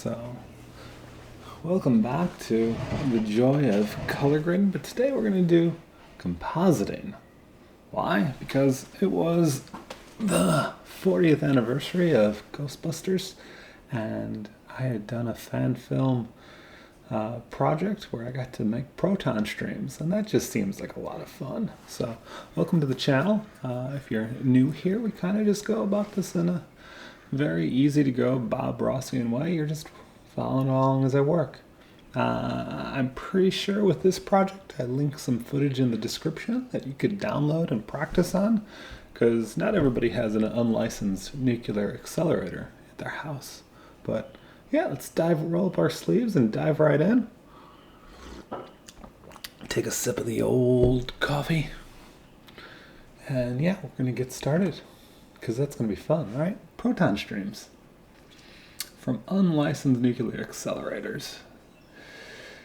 So, welcome back to the joy of color grading, but today we're going to do compositing. Why? Because it was the 40th anniversary of Ghostbusters, and I had done a fan film project where I got to make proton streams, and that just seems like a lot of fun. So, welcome to the channel. If you're new here, we kind of just go about this in a very easy to go Bob Rossian way. You're just following along as I work. I'm pretty sure with this project I link some footage in the description that you could download and practice on, because not everybody has an unlicensed nuclear accelerator at their house. But yeah, let's roll up our sleeves and dive right in. Take a sip of the old coffee. And yeah, we're going to get started, because that's going to be fun, right? Proton streams from unlicensed nuclear accelerators.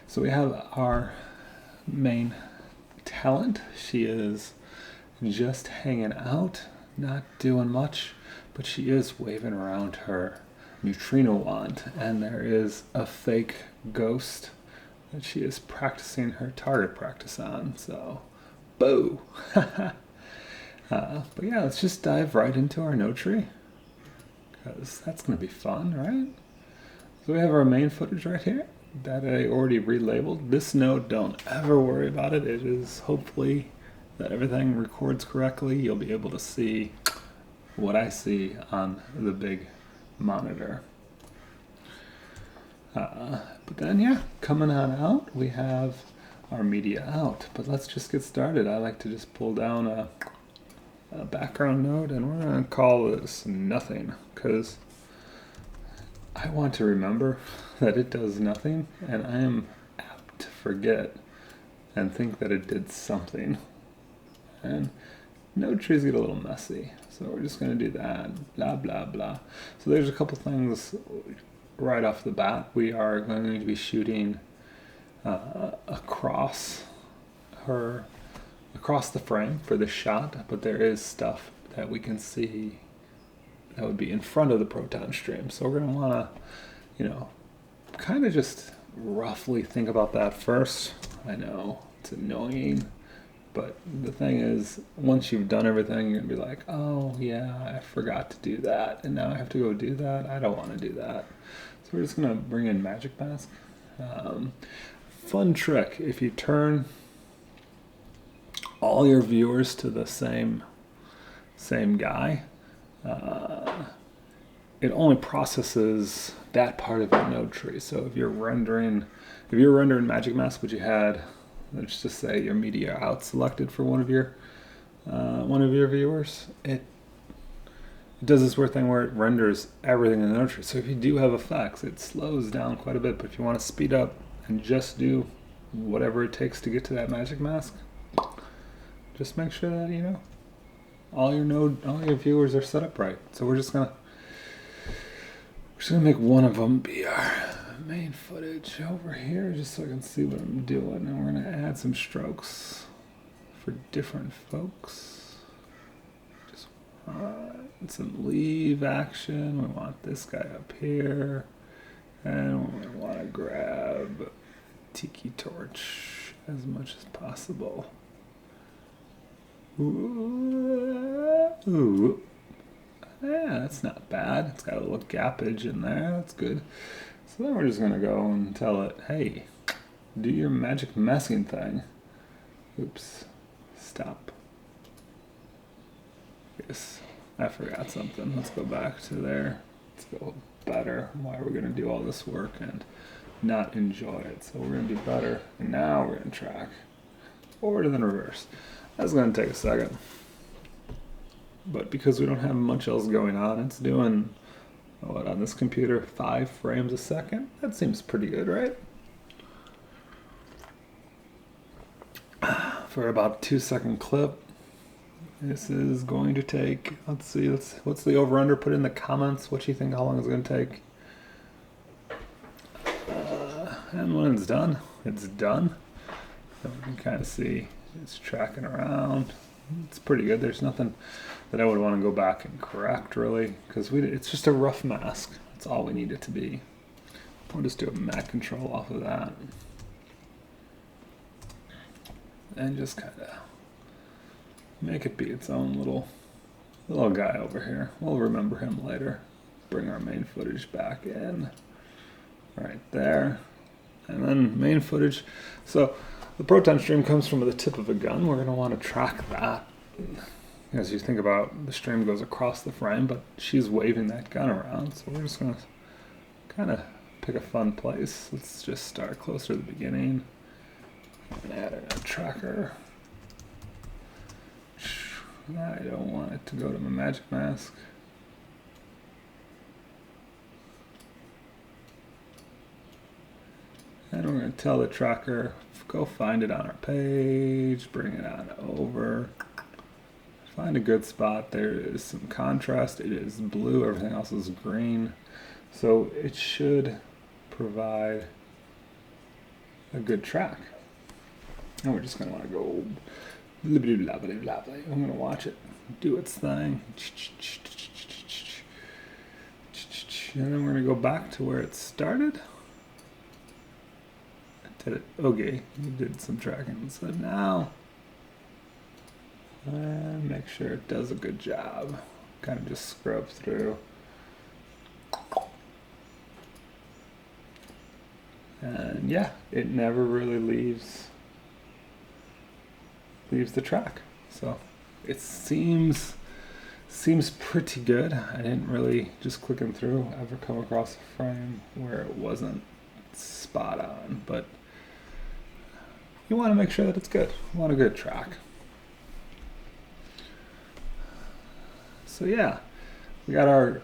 So we have our main talent. She is just hanging out, not doing much, but she is waving around her neutrino wand, and there is a fake ghost that she is practicing her target practice on. So, boo! But yeah, let's just dive right into our node tree, because that's going to be fun, right? So we have our main footage right here that I already relabeled. This node, don't ever worry about it. It is hopefully that everything records correctly. You'll be able to see what I see on the big monitor. But then, yeah, coming on out, we have our media out. But let's just get started. I like to just pull down a background node, and we're going to call this nothing, because I want to remember that it does nothing, and I am apt to forget and think that it did something. And node trees get a little messy, so we're just going to do that, blah, blah, blah. So there's a couple things right off the bat. We are going to be shooting across the frame for this shot, but there is stuff that we can see that would be in front of the proton stream. So we're going to want to, kind of just roughly think about that first. I know it's annoying, but the thing is, once you've done everything, you're going to be like, oh yeah, I forgot to do that, and now I have to go do that. I don't want to do that. So we're just going to bring in Magic Mask. Fun trick, if you turn all your viewers to the same guy, it only processes that part of your node tree. So if you're rendering Magic Mask, but you had, let's just say, your media out selected for one of your viewers, it does this weird thing where it renders everything in the node tree. So if you do have effects, it slows down quite a bit. But if you want to speed up and just do whatever it takes to get to that Magic Mask, just make sure that all your viewers are set up right. So we're just gonna make one of them be our main footage over here, just so I can see what I'm doing. And we're gonna add some strokes for different folks. Just want some leave action. We want this guy up here, and we want to grab Tiki Torch as much as possible. Ooh. Yeah, that's not bad. It's got a little gappage in there. That's good. So then we're just going to go and tell it, hey, do your magic masking thing. Oops. Stop. Yes, I forgot something. Let's go back to there. Let's go better. Why we're going to do all this work and not enjoy it. So we're going to do better. And now we're going to track. Forward and then reverse. That's going to take a second. But because we don't have much else going on, it's doing, on this computer, 5 frames a second? That seems pretty good, right? For about a 2-second clip. This is going to take, let's see, what's the over-under? Put in the comments what you think, how long it's going to take. And when it's done, it's done. So we can kind of see it's tracking around. It's pretty good. There's nothing that I would want to go back and correct, really, because it's just a rough mask. That's all we need it to be. We'll just do a Mac control off of that. And just kind of make it be its own little guy over here. We'll remember him later. Bring our main footage back in. Right there. And then main footage. So the proton stream comes from the tip of a gun. We're going to want to track that. As you think about, the stream goes across the frame, but she's waving that gun around. So we're just going to kind of pick a fun place. Let's just start closer to the beginning. And add a tracker. I don't want it to go to my magic mask. And we're going to tell the tracker, go find it on our page, bring it on over, find a good spot. There is some contrast. It is blue, everything else is green. So it should provide a good track. And we're just going to want to go, I'm going to watch it do its thing. And then we're going to go back to where it started. Okay, you did some tracking. So now, make sure it does a good job. Kind of just scrub through. And yeah, it never really leaves the track. So it seems pretty good. I didn't really, just clicking through, ever come across a frame where it wasn't spot on, but you want to make sure that it's good. You want a good track. So yeah, we got our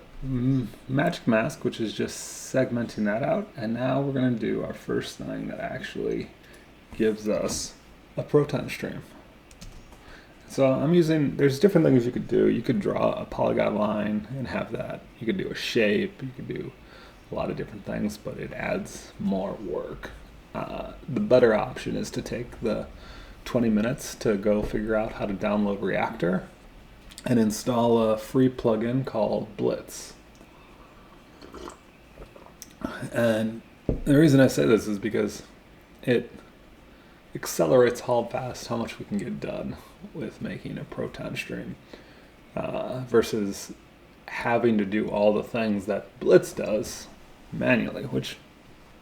magic mask, which is just segmenting that out, and now we're going to do our first thing that actually gives us a proton stream. So I'm using, there's different things you could do. You could draw a polygon line and have that. You could do a shape. You could do a lot of different things, but it adds more work. The better option is to take the 20 minutes to go figure out how to download Reactor and install a free plugin called Blitz. And the reason I say this is because it accelerates how fast, how much we can get done with making a proton stream versus having to do all the things that Blitz does manually, which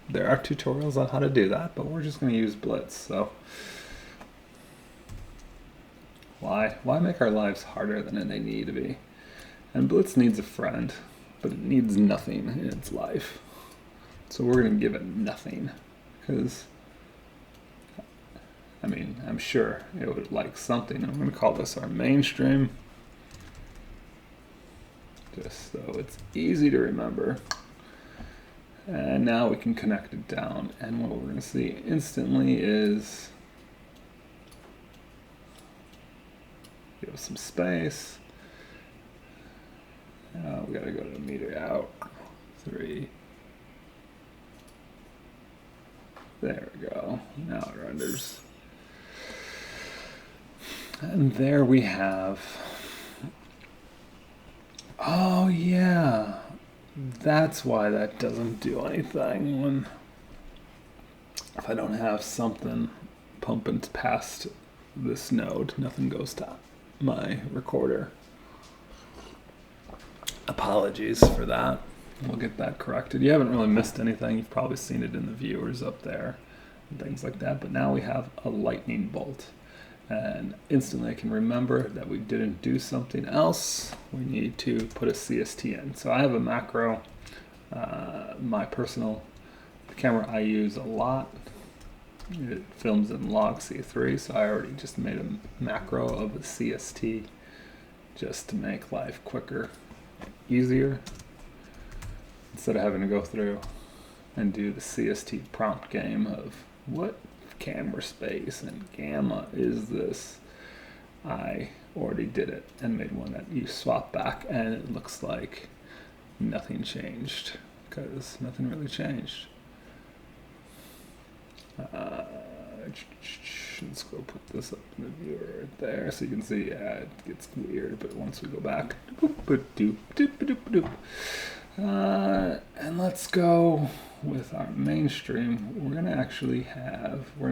there are tutorials on how to do that, but we're just going to use Blitz. So why make our lives harder than they need to be? And Blitz needs a friend, but it needs nothing in its life. So we're going to give it nothing, because I mean, I'm sure it would like something. I'm going to call this our mainstream, just so it's easy to remember. And now we can connect it down, and what we're going to see instantly is give some space. We got to go to meter out 3. There we go. Now it renders. And there we have. Oh yeah. That's why that doesn't do anything if I don't have something pumping past this node, nothing goes to my recorder. Apologies for that. We'll get that corrected. You haven't really missed anything. You've probably seen it in the viewers up there and things like that. But now we have a lightning bolt. And instantly I can remember that we didn't do something else. We need to put a CST in. So I have a macro, my personal camera I use a lot. It films in log C3, so I already just made a macro of a CST just to make life quicker, easier, instead of having to go through and do the CST prompt game of what camera space and gamma is this. I already did it and made one that you swap back, and it looks like nothing changed, because nothing really changed. Let's go put this up in the viewer right there so you can see. Yeah, it gets weird, but once we go back, And let's go with our mainstream. We're gonna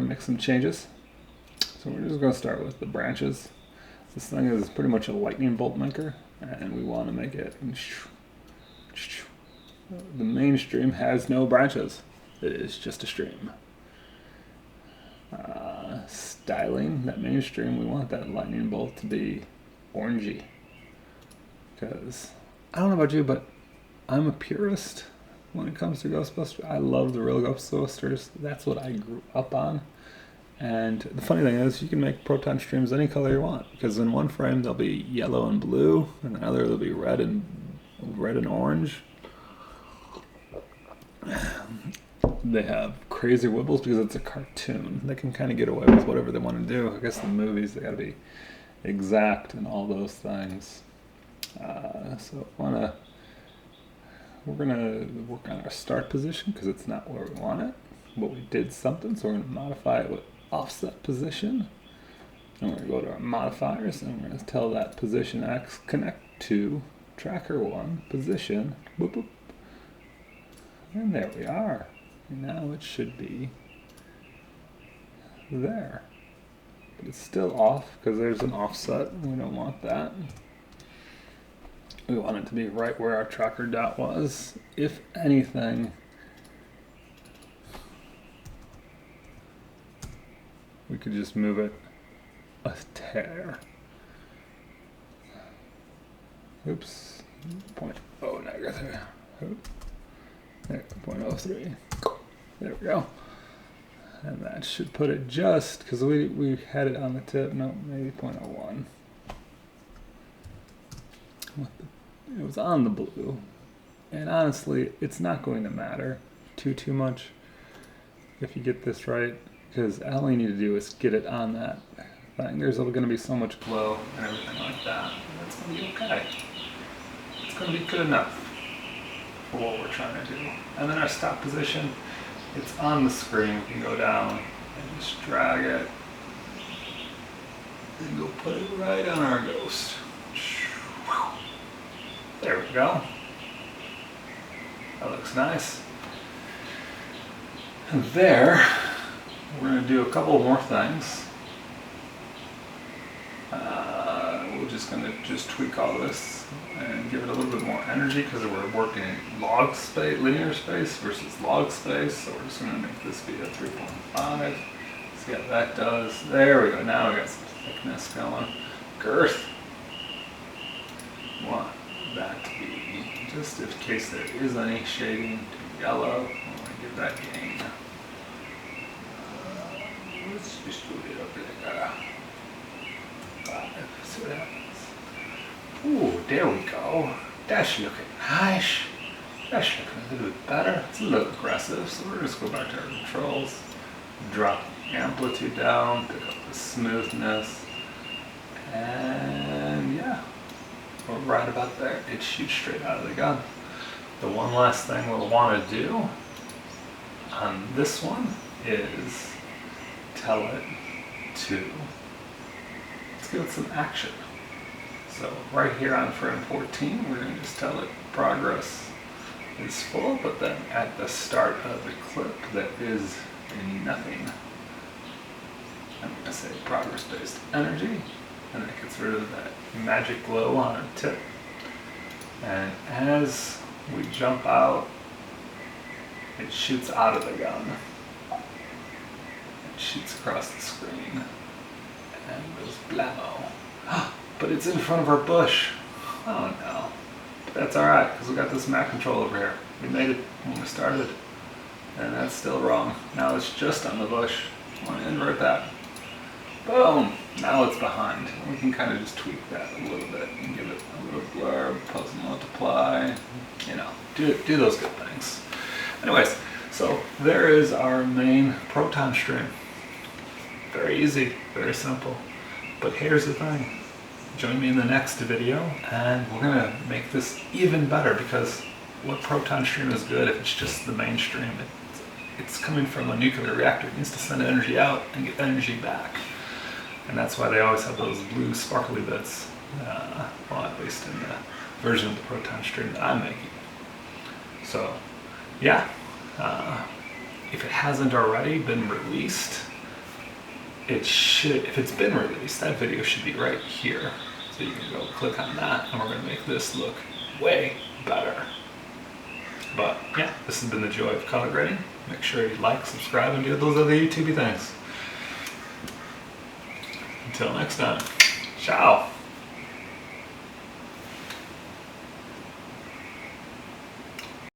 make some changes. So we're just gonna start with the branches. This thing is pretty much a lightning bolt maker, and we want to make it. The mainstream has no branches. It is just a stream. Styling that mainstream, we want that lightning bolt to be orangey. Because I don't know about you, but I'm a purist when it comes to Ghostbusters. I love the real Ghostbusters. That's what I grew up on. And the funny thing is, you can make proton streams any color you want, because in one frame they'll be yellow and blue, and another they'll be red and orange. They have crazy wibbles because it's a cartoon. They can kind of get away with whatever they want to do. I guess in the movies they got to be exact and all those things. So we're gonna work on our start position because it's not where we want it, but we did something, so we're gonna modify it with offset position. And we're gonna go to our modifiers and we're gonna tell that position X connect to tracker 1 position. Boop, boop. And there we are. Now it should be there. But it's still off because there's an offset. We don't want that. We want it to be right where our tracker dot was. If anything, we could just move it a tear. Oops. 0.0 negative. There, 0.03. There we go. And that should put it just, because we had it on the tip, no, maybe 0.01. It was on the blue. And honestly, it's not going to matter too much if you get this right, because all you need to do is get it on that thing. There's going to be so much glow and everything like that. That's going to be okay. It's going to be good enough for what we're trying to do. And then our stop position, it's on the screen. We can go down and just drag it and go put it right on our ghost. There we go. That looks nice. And there, we're going to do a couple more things. We're just going to tweak all this and give it a little bit more energy because we're working in log space, linear space versus log space. So we're just going to make this be a 3.5. See how that does. There we go. Now we got some thickness going. Girth. Want that to be, just in case there is any shading, to yellow. I want to give that gain. Let's just do it up there. 5. See what happens. Ooh, there we go. That's looking nice. That's looking a little bit better. It's a little aggressive, so we're just go back to our controls. Drop the amplitude down, pick up the smoothness, and yeah, we're right about there. It shoots straight out of the gun. The one last thing we'll want to do on this one is tell it to, let's give it some action. So right here on frame 14, we're going to just tell it progress is full, but then at the start of the clip that is nothing, I'm going to say progress-based energy, and that gets rid of that magic glow on our tip. And as we jump out, it shoots out of the gun. It shoots across the screen and goes blammo. But it's in front of our bush. Oh no. But that's alright, because we got this map control over here. We made it when we started, and that's still wrong. Now it's just on the bush. I want to invert that. Boom! Now it's behind. We can kind of just tweak that a little bit and give it a little blurb, pose and multiply, you know, do those good things. Anyways, so there is our main proton stream. Very easy, very simple. But here's the thing. Join me in the next video, and we're going to make this even better, because what proton stream is good if it's just the mainstream? It's coming from a nuclear reactor. It needs to send energy out and get energy back. And that's why they always have those blue sparkly bits, well, at least in the version of the proton stream that I'm making. So yeah, if it hasn't already been released, it should, if it's been released, that video should be right here. So you can go click on that and we're gonna make this look way better. But yeah, this has been the joy of color grading. Make sure you like, subscribe, and do those other YouTubey things. Until next time, ciao.